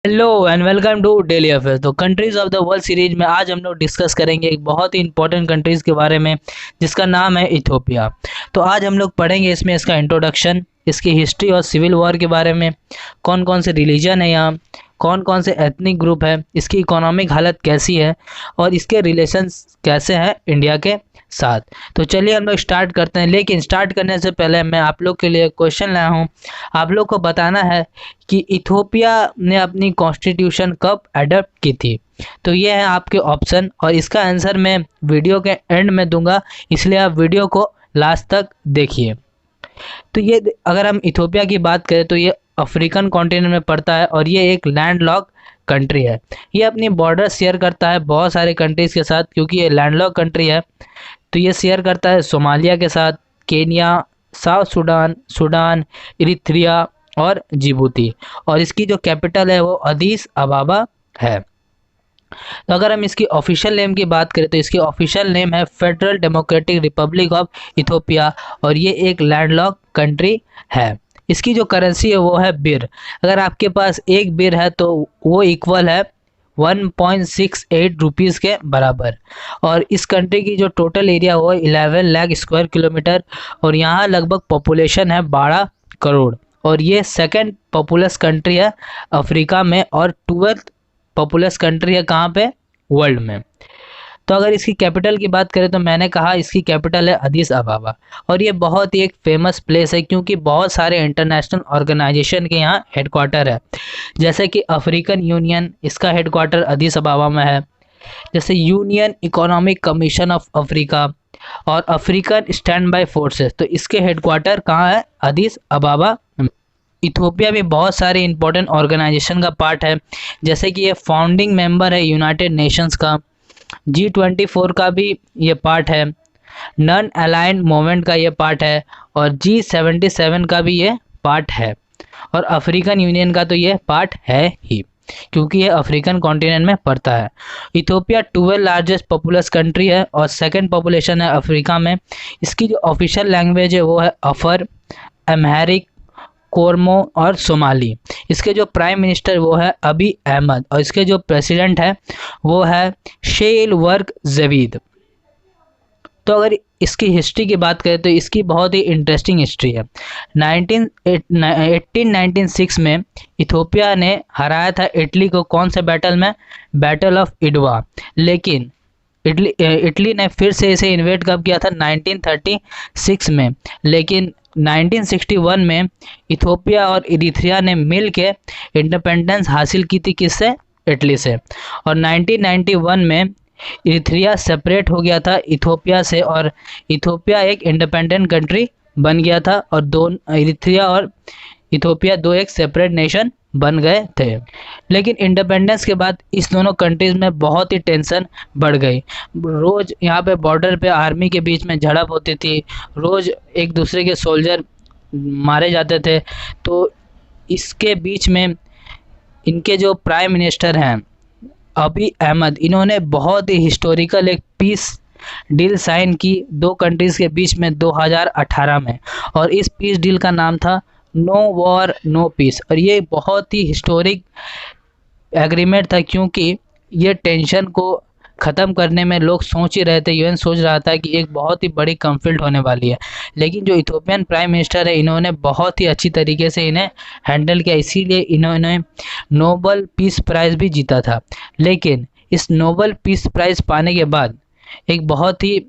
Hello and welcome to daily affairs. तो countries of the world series में आज हम लोग डिस्कस करेंगे एक बहुत ही इंपॉर्टेंट कंट्रीज के बारे में जिसका नाम है इथोपिया। तो आज हम लोग पढ़ेंगे इसमें इसका इंट्रोडक्शन, इसकी हिस्ट्री और सिविल वॉर के बारे में, कौन कौन से रिलीजन है यहाँ, कौन कौन से एथनिक ग्रुप है, इसकी इकोनॉमिक हालत कैसी है और इसके रिलेशंस कैसे हैं इंडिया के साथ। तो चलिए हम लोग स्टार्ट करते हैं, लेकिन स्टार्ट करने से पहले मैं आप लोग के लिए क्वेश्चन लाया हूँ। आप लोग को बताना है कि इथोपिया ने अपनी कॉन्स्टिट्यूशन कब अडॉप्ट की थी। तो ये है आपके ऑप्शन और इसका आंसर मैं वीडियो के एंड में दूंगा, इसलिए आप वीडियो को लास्ट तक देखिए। तो ये अगर हम इथोपिया की बात करें तो ये अफ्रीकन कॉन्टिनेंट में पड़ता है और ये एक लैंडलॉक कंट्री है। ये अपनी बॉर्डर शेयर करता है बहुत सारे कंट्रीज़ के साथ, क्योंकि ये लैंडलॉक कंट्री है। तो ये शेयर करता है सोमालिया के साथ, केनिया, साउथ सूडान, सूडान, इरित्रिया और जिबूती। और इसकी जो कैपिटल है वो अदीस अबाबा है। तो अगर हम इसकी ऑफिशियल नेम की बात करें तो इसकी ऑफिशियल नेम है federal democratic Republic of Ethiopia और ये एक लैंडलॉक कंट्री है। इसकी जो करेंसी है वो है बिर। अगर आपके पास एक बिर है तो वो इक्वल है 1.68 रुपीज़ के बराबर। और इस कंट्री की जो टोटल एरिया वो 11 लाख स्क्वायर किलोमीटर और यहाँ लगभग पॉपुलेशन है 12 करोड़। और ये सेकंड पॉपुलस कंट्री है अफ्रीका में और 12th पॉपुलस कंट्री है कहाँ पे, वर्ल्ड में। तो अगर इसकी कैपिटल की बात करें तो मैंने कहा इसकी कैपिटल है अदीस अबाबा और ये बहुत ही एक फेमस प्लेस है क्योंकि बहुत सारे इंटरनेशनल ऑर्गेनाइजेशन के यहाँ हेडक्वार्टर है। जैसे कि अफ्रीकन यूनियन, इसका हेडक्वार्टर अदीस अबाबा में है। जैसे union economic commission of Africa और अफ्रीकन स्टैंड बाय फोर्सेस, तो इसके हेडक्वार्टर कहाँ है, अदीस अबाबा। इथोपिया भी बहुत सारे इंपॉर्टेंट ऑर्गेनाइजेशन का पार्ट है, जैसे कि ये फाउंडिंग मेंबर है यूनाइटेड नेशंस का, G24 का भी ये पार्ट है, नॉन अलाइंड मूवमेंट का ये पार्ट है और G77 का भी ये पार्ट है। और अफ्रीकन यूनियन का तो ये पार्ट है ही क्योंकि ये अफ्रीकन कॉन्टिनेंट में पड़ता है। इथोपिया 12 लार्जेस्ट पॉपुलस कंट्री है और सेकंड पॉपुलेशन है अफ्रीका में। इसकी जो ऑफिशियल लैंग्वेज है वो है अफर, अम्हारिक, कोरमो और सोमाली। इसके जो प्राइम मिनिस्टर वो है अबी अहमद और इसके जो प्रेसिडेंट है वो है शेल वर्क जवीद। तो अगर इसकी हिस्ट्री की बात करें तो इसकी बहुत ही इंटरेस्टिंग हिस्ट्री है। 1896 में इथोपिया ने हराया था इटली को, कौन से बैटल में, बैटल ऑफ इडवा। लेकिन इटली ने फिर से इसे इन्वेड कब किया था, 1936 में। लेकिन 1961 में इथोपिया और इरित्रिया ने मिल के इंडिपेंडेंस हासिल की थी, किससे, इटली से। और 1991 में इरित्रिया सेपरेट हो गया था इथोपिया से और इथोपिया एक इंडिपेंडेंट कंट्री बन गया था और इरित्रिया और इथोपिया दो एक सेपरेट नेशन बन गए थे। लेकिन इंडिपेंडेंस के बाद इस दोनों कंट्रीज़ में बहुत ही टेंशन बढ़ गई। रोज़ यहाँ पे बॉर्डर पे आर्मी के बीच में झड़प होती थी, रोज़ एक दूसरे के सोल्जर मारे जाते थे। तो इसके बीच में इनके जो प्राइम मिनिस्टर हैं अबी अहमद, इन्होंने बहुत ही हिस्टोरिकल एक पीस डील साइन की दो कंट्रीज़ के बीच में 2018 में और इस पीस डील का नाम था नो वॉर नो पीस। और ये बहुत ही हिस्टोरिक एग्रीमेंट था क्योंकि ये टेंशन को ख़त्म करने में लोग सोच ही रहे थे, यूएन सोच रहा था कि एक बहुत ही बड़ी कन्फ्लिक्ट होने वाली है। लेकिन जो इथोपियन प्राइम मिनिस्टर है इन्होंने बहुत ही अच्छी तरीके से इन्हें हैंडल किया, इसीलिए इन्होंने नोबल पीस प्राइज़ भी जीता था। लेकिन इस नोबल पीस प्राइज़ पाने के बाद एक बहुत ही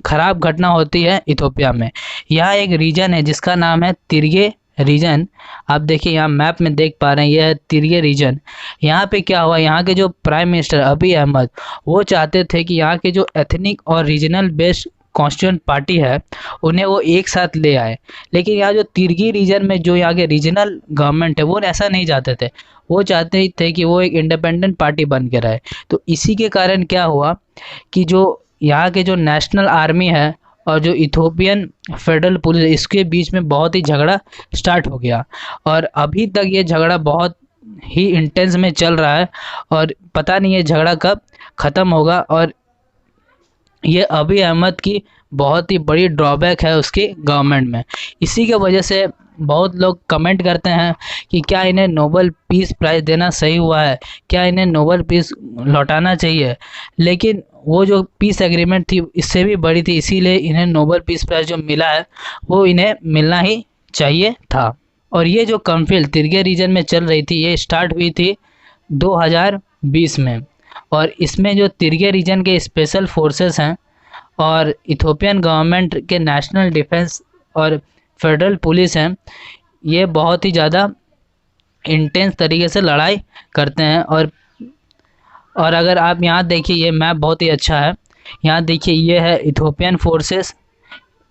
ख़राब घटना होती है इथोपिया में। यहाँ एक रीजन है जिसका नाम है तिर्गे रीजन। आप देखिए यहाँ मैप में देख पा रहे हैं, यह है तिर्गे रीजन। यहाँ पे क्या हुआ, यहाँ के जो प्राइम मिनिस्टर अबी अहमद वो चाहते थे कि यहाँ के जो एथनिक और रीजनल बेस्ड कॉन्स्टिट्यूएंट पार्टी है उन्हें वो एक साथ ले आए। लेकिन यहाँ जो तिर्गी रीजन में जो यहाँ के रीजनल गवर्नमेंट है वो ऐसा नहीं चाहते थे, वो चाहते ही थे कि वो एक इंडिपेंडेंट पार्टी बन के रहे। तो इसी के कारण क्या हुआ कि जो यहाँ के जो नेशनल आर्मी है और जो इथोपियन फेडरल पुलिस, इसके बीच में बहुत ही झगड़ा स्टार्ट हो गया और अभी तक ये झगड़ा बहुत ही इंटेंस में चल रहा है और पता नहीं ये झगड़ा कब ख़त्म होगा। और ये अबी अहमद की बहुत ही बड़ी ड्रॉबैक है उसकी गवर्नमेंट में। इसी के वजह से बहुत लोग कमेंट करते हैं कि क्या इन्हें नोबेल पीस प्राइज़ देना सही हुआ है, क्या इन्हें नोबेल पीस लौटाना चाहिए। लेकिन वो जो पीस एग्रीमेंट थी इससे भी बड़ी थी, इसीलिए इन्हें नोबेल पीस प्राइज़ जो मिला है वो इन्हें मिलना ही चाहिए था। और ये जो कॉन्फ्लिक्ट तिर्गे रीजन में चल रही थी ये स्टार्ट हुई थी 2020 में, और इसमें जो तिर्गे रीजन के स्पेशल फोर्सेस हैं और इथोपियन गवर्नमेंट के नेशनल डिफेंस और फेडरल पुलिस हैं, ये बहुत ही ज़्यादा इंटेंस तरीके से लड़ाई करते हैं। और अगर आप यहाँ देखिए, ये मैप बहुत ही अच्छा है। यहाँ देखिए, ये है इथोपियन फोर्सेस,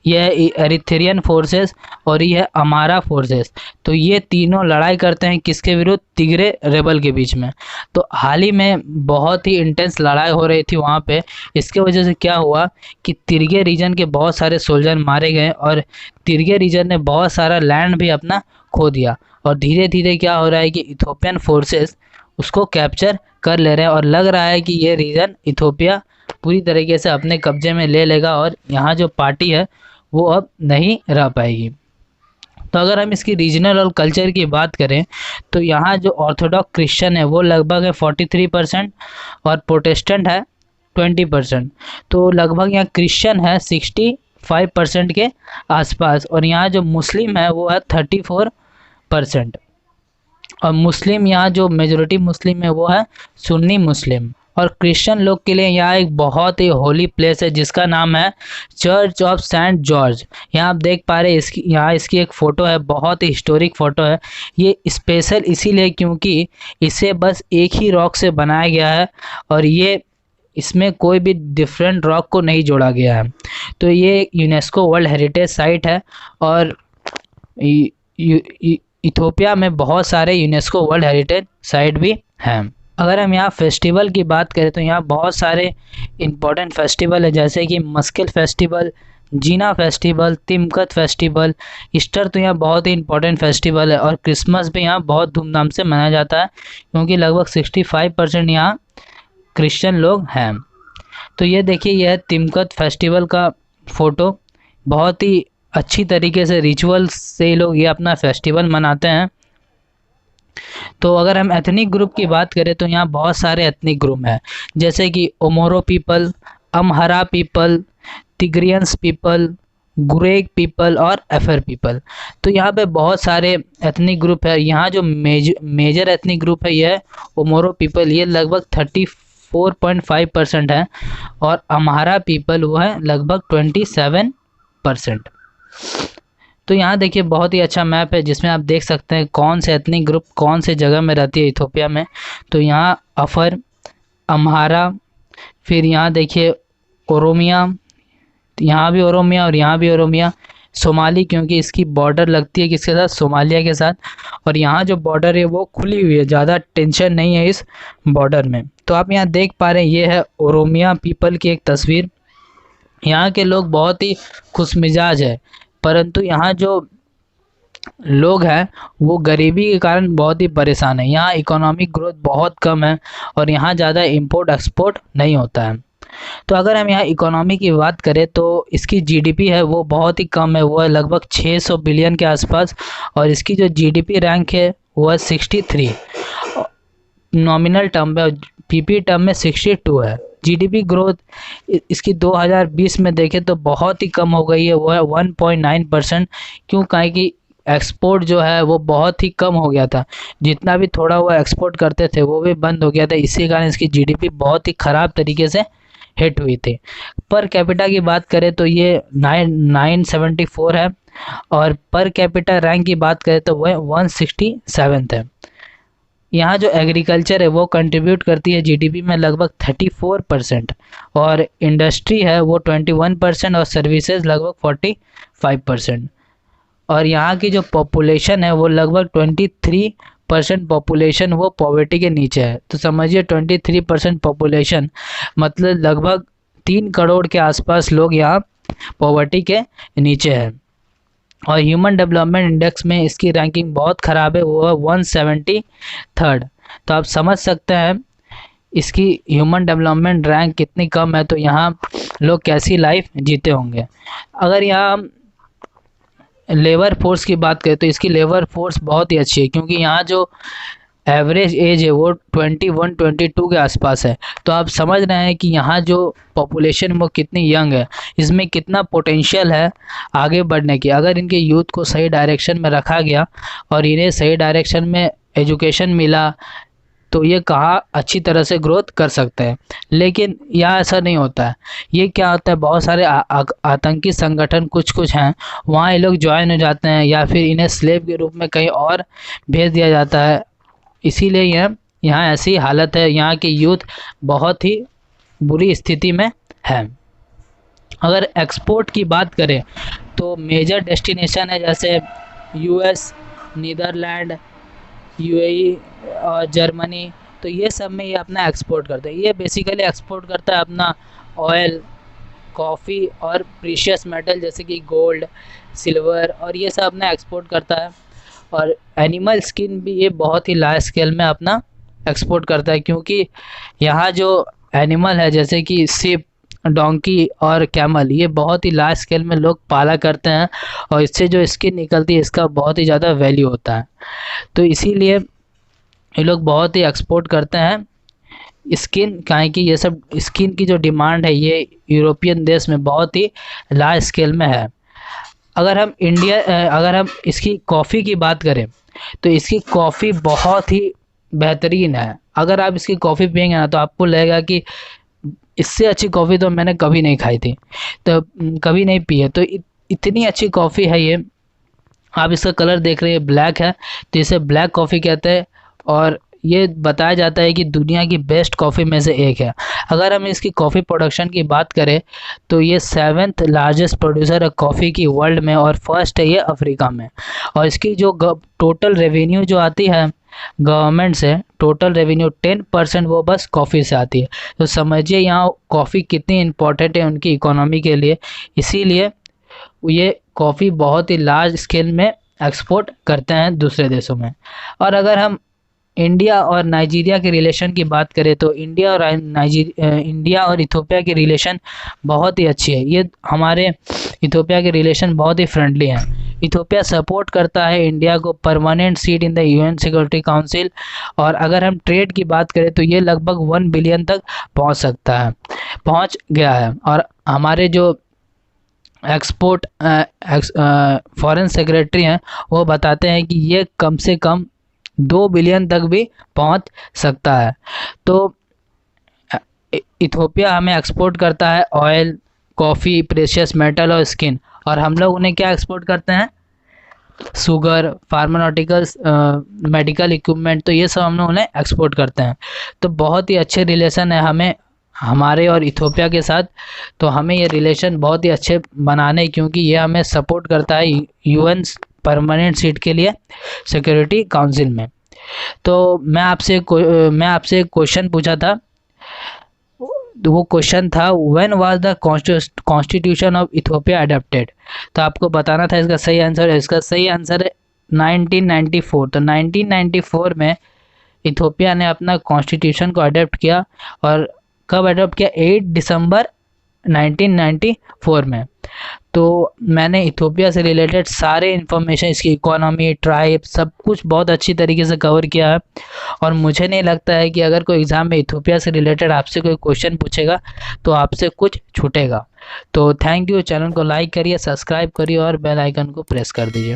ये है एरिथ्रियन फोर्सेस और ये है अमारा फोर्सेस। तो ये तीनों लड़ाई करते हैं किसके विरुद्ध? तिग्रे रेबल के बीच में। तो हाल ही में बहुत ही इंटेंस लड़ाई हो रही थी वहाँ पे। इसके वजह से क्या हुआ कि तिर्गे रीजन के बहुत सारे सोल्जर मारे गए और तिर्गे रीजन ने बहुत सारा लैंड भी अपना खो दिया। और धीरे धीरे क्या हो रहा है कि इथोपियन फोर्सेस उसको कैप्चर कर ले रहे हैं और लग रहा है कि ये रीजन इथोपिया पूरी तरीके से अपने कब्जे में ले लेगा और यहाँ जो पार्टी है वो अब नहीं रह पाएगी। तो अगर हम इसकी रीजनल और कल्चर की बात करें तो यहाँ जो ऑर्थोडॉक्स क्रिश्चियन है वो लगभग है 43% और प्रोटेस्टेंट है 20%। तो लगभग यहाँ क्रिश्चियन है 65% के आसपास, और यहाँ जो मुस्लिम है वो है 34%। और मुस्लिम यहाँ जो मेजोरिटी मुस्लिम है वो है सुन्नी मुस्लिम। और क्रिश्चियन लोग के लिए यहाँ एक बहुत ही होली प्लेस है जिसका नाम है चर्च ऑफ सेंट जॉर्ज। यहाँ आप देख पा रहे हैं इसकी एक फ़ोटो है, बहुत ही हिस्टोरिक फ़ोटो है। ये स्पेशल इसीलिए क्योंकि इसे बस एक ही रॉक से बनाया गया है और ये इसमें कोई भी डिफरेंट रॉक को नहीं जोड़ा गया है। तो ये यूनेस्को वर्ल्ड हेरिटेज साइट है और इथोपिया में बहुत सारे यूनेस्को वर्ल्ड हेरिटेज साइट भी हैं। अगर हम यहाँ फेस्टिवल की बात करें तो यहाँ बहुत सारे इम्पोर्टेंट फेस्टिवल है, जैसे कि मस्किल फेस्टिवल, जीना फेस्टिवल, तिमकत फेस्टिवल, ईस्टर तो यहाँ बहुत ही इम्पोर्टेंट फेस्टिवल है। और क्रिसमस भी यहाँ बहुत धूमधाम से मनाया जाता है क्योंकि लगभग 65% यहाँ क्रिश्चियन लोग हैं। तो ये देखिए, यह है तिमकत फेस्टिवल का फ़ोटो। बहुत ही अच्छी तरीके से रिचुअल से लोग ये अपना फेस्टिवल मनाते हैं। तो अगर हम एथनिक ग्रुप की बात करें तो यहाँ बहुत सारे एथनिक ग्रुप हैं, जैसे कि ओमोरो people, Amhara people, तिग्रियंस people, गुरेग people और एफर पीपल। तो यहाँ पे बहुत सारे एथनिक ग्रुप है। यहाँ जो मेजर एथनिक ग्रुप है यह ओमोरो पीपल, ये लगभग 34.5% है, और अमहरा पीपल वो है लगभग 27%। तो यहाँ देखिए, बहुत ही अच्छा मैप है जिसमें आप देख सकते हैं कौन से एथनिक ग्रुप कौन से जगह में रहती है इथोपिया में। तो यहाँ अफर, अम्हारा, फिर यहाँ देखिए ओरोमिया, यहाँ भी ओरोमिया और यहाँ भी ओरोमिया, सोमाली क्योंकि इसकी बॉर्डर लगती है किसके साथ? सोमालिया के साथ। और यहाँ जो बॉर्डर है वो खुली हुई है, ज़्यादा टेंशन नहीं है इस बॉर्डर में। तो आप यहाँ देख पा रहे हैं ये है ओरोमिया पीपल की एक तस्वीर। यहाँ के लोग बहुत ही खुशमिजाज है, परंतु यहाँ जो लोग हैं वो गरीबी के कारण बहुत ही परेशान है। यहाँ इकोनॉमिक ग्रोथ बहुत कम है और यहाँ ज़्यादा इंपोर्ट एक्सपोर्ट नहीं होता है। तो अगर हम यहाँ इकोनॉमी की बात करें तो इसकी जीडीपी है वो बहुत ही कम है, वो है लगभग 600 बिलियन के आसपास, और इसकी जो जीडीपी रैंक है वो है 63 नॉमिनल टर्म में, पीपी टर्म में 62 है। जीडीपी ग्रोथ इसकी 2020 में देखें तो बहुत ही कम हो गई है, वो है 1.9%। क्यों? काहे कि एक्सपोर्ट जो है वो बहुत ही कम हो गया था, जितना भी थोड़ा वो एक्सपोर्ट करते थे वो भी बंद हो गया था। इसी कारण इसकी जीडीपी बहुत ही ख़राब तरीके से हिट हुई थी। पर कैपिटा की बात करें तो ये 974 है, और पर कैपिटा रैंक की बात करें तो वह 167 है। यहाँ जो एग्रीकल्चर है वो कंट्रीब्यूट करती है जीडीपी में लगभग 34%, और इंडस्ट्री है वो 21% और सर्विसेज लगभग 45%। और यहाँ की जो पॉपुलेशन है वो लगभग 23% पॉपुलेशन वो पॉवर्टी के नीचे है। तो समझिए 23% पॉपुलेशन मतलब लगभग 3 करोड़ के आसपास लोग यहाँ पॉवर्टी के नीचे है। और ह्यूमन डेवलपमेंट इंडेक्स में इसकी रैंकिंग बहुत ख़राब है, वो है 173। तो आप समझ सकते हैं इसकी ह्यूमन डेवलपमेंट रैंक कितनी कम है। तो यहाँ लोग कैसी लाइफ जीते होंगे। अगर यहाँ हम लेबर फोर्स की बात करें तो इसकी लेबर फोर्स बहुत ही अच्छी है, क्योंकि यहाँ जो एवरेज एज है वो 21-22 के आसपास है। तो आप समझ रहे हैं कि यहाँ जो पॉपुलेशन वो कितनी यंग है, इसमें कितना पोटेंशियल है आगे बढ़ने की। अगर इनके यूथ को सही डायरेक्शन में रखा गया और इन्हें सही डायरेक्शन में एजुकेशन मिला तो ये कहाँ अच्छी तरह से ग्रोथ कर सकते हैं। लेकिन यहाँ ऐसा नहीं होता है। ये क्या होता है, बहुत सारे आतंकी संगठन कुछ हैं, वहाँ ये लोग ज्वाइन हो जाते हैं या फिर इन्हें स्लेव के रूप में कहीं और भेज दिया जाता है। इसीलिए यहाँ ऐसी हालत है, यहाँ की यूथ बहुत ही बुरी स्थिति में है। अगर एक्सपोर्ट की बात करें तो मेजर डेस्टिनेशन है जैसे यूएस, नीदरलैंड, यूएई और जर्मनी। तो ये सब में ये अपना एक्सपोर्ट करते हैं। ये बेसिकली एक्सपोर्ट करता है अपना ऑयल, कॉफ़ी और प्रीशियस मेटल जैसे कि गोल्ड, सिल्वर, और ये सब अपना एक्सपोर्ट करता है। और एनिमल स्किन भी ये बहुत ही लार्ज स्केल में अपना एक्सपोर्ट करता है, क्योंकि यहाँ जो एनिमल है जैसे कि सिप, डोंकी और कैमल, ये बहुत ही लार्ज स्केल में लोग पाला करते हैं और इससे जो स्किन निकलती है इसका बहुत ही ज़्यादा वैल्यू होता है। तो इसीलिए ये लोग बहुत ही एक्सपोर्ट करते हैं स्किन, काहे कि ये सब स्किन की जो डिमांड है ये यूरोपियन देश में बहुत ही लार्ज स्केल में है। अगर हम इसकी कॉफ़ी की बात करें तो इसकी कॉफ़ी बहुत ही बेहतरीन है। अगर आप इसकी कॉफ़ी पियेंगे ना तो आपको लगेगा कि इससे अच्छी कॉफ़ी तो मैंने कभी नहीं खाई थी, तो कभी नहीं पी है। तो इतनी अच्छी कॉफ़ी है ये। आप इसका कलर देख रहे हैं, ब्लैक है, तो इसे ब्लैक कॉफ़ी कहते हैं और ये बताया जाता है कि दुनिया की बेस्ट कॉफ़ी में से एक है। अगर हम इसकी कॉफ़ी प्रोडक्शन की बात करें तो ये 7th लार्जेस्ट प्रोड्यूसर है कॉफ़ी की वर्ल्ड में और फर्स्ट है ये अफ्रीका में। और इसकी जो टोटल रेवेन्यू जो आती है गवर्नमेंट से, टोटल रेवेन्यू 10% वो बस कॉफ़ी से आती है। तो समझिए यहाँ कॉफ़ी कितनी इम्पोर्टेंट है उनकी इकोनॉमी के लिए। इसीलिए ये कॉफ़ी बहुत ही लार्ज स्केल में एक्सपोर्ट करते हैं दूसरे देशों में। और अगर हम इंडिया और नाइजीरिया के रिलेशन की बात करें तो इंडिया और इथोपिया की रिलेशन बहुत ही अच्छी है। ये हमारे इथोपिया के रिलेशन बहुत ही फ्रेंडली हैं। इथोपिया सपोर्ट करता है इंडिया को permanent seat in the UN security council. और अगर हम ट्रेड की बात करें तो ये लगभग 1 बिलियन तक पहुंच गया है। और हमारे जो फॉरेन सेक्रेटरी हैं वो बताते हैं कि ये कम से कम 2 बिलियन तक भी पहुंच सकता है। तो इथोपिया हमें एक्सपोर्ट करता है ऑयल, कॉफ़ी, प्रेशियस मेटल और स्किन। और हम लोग उन्हें क्या एक्सपोर्ट करते हैं, शुगर, फार्मास्यूटिकल्स, मेडिकल इक्विपमेंट। तो ये सब हम लोग उन्हें एक्सपोर्ट करते हैं। तो बहुत ही अच्छे रिलेशन है हमारे और इथोपिया के साथ। तो हमें ये रिलेशन बहुत ही अच्छे बनाने, क्योंकि ये हमें सपोर्ट करता है यूएन परमानेंट सीट के लिए सिक्योरिटी काउंसिल में। तो मैं आपसे एक क्वेश्चन पूछा था, वो क्वेश्चन था when was the constitution of Ethiopia adopted. तो आपको बताना था इसका सही आंसर है। इसका सही आंसर है 1994। तो 1994 में इथोपिया ने अपना कॉन्स्टिट्यूशन को अडॉप्ट किया। और कब अडॉप्ट किया, 8 दिसंबर 1994 में। तो मैंने इथोपिया से रिलेटेड सारे इन्फॉर्मेशन, इसकी इकोनॉमी, ट्राइब, सब कुछ बहुत अच्छी तरीके से कवर किया है। और मुझे नहीं लगता है कि अगर कोई एग्ज़ाम में इथोपिया से रिलेटेड आपसे कोई क्वेश्चन पूछेगा तो आपसे कुछ छूटेगा। तो थैंक यू। चैनल को लाइक करिए, सब्सक्राइब करिए और बेल आइकन को प्रेस कर दीजिए।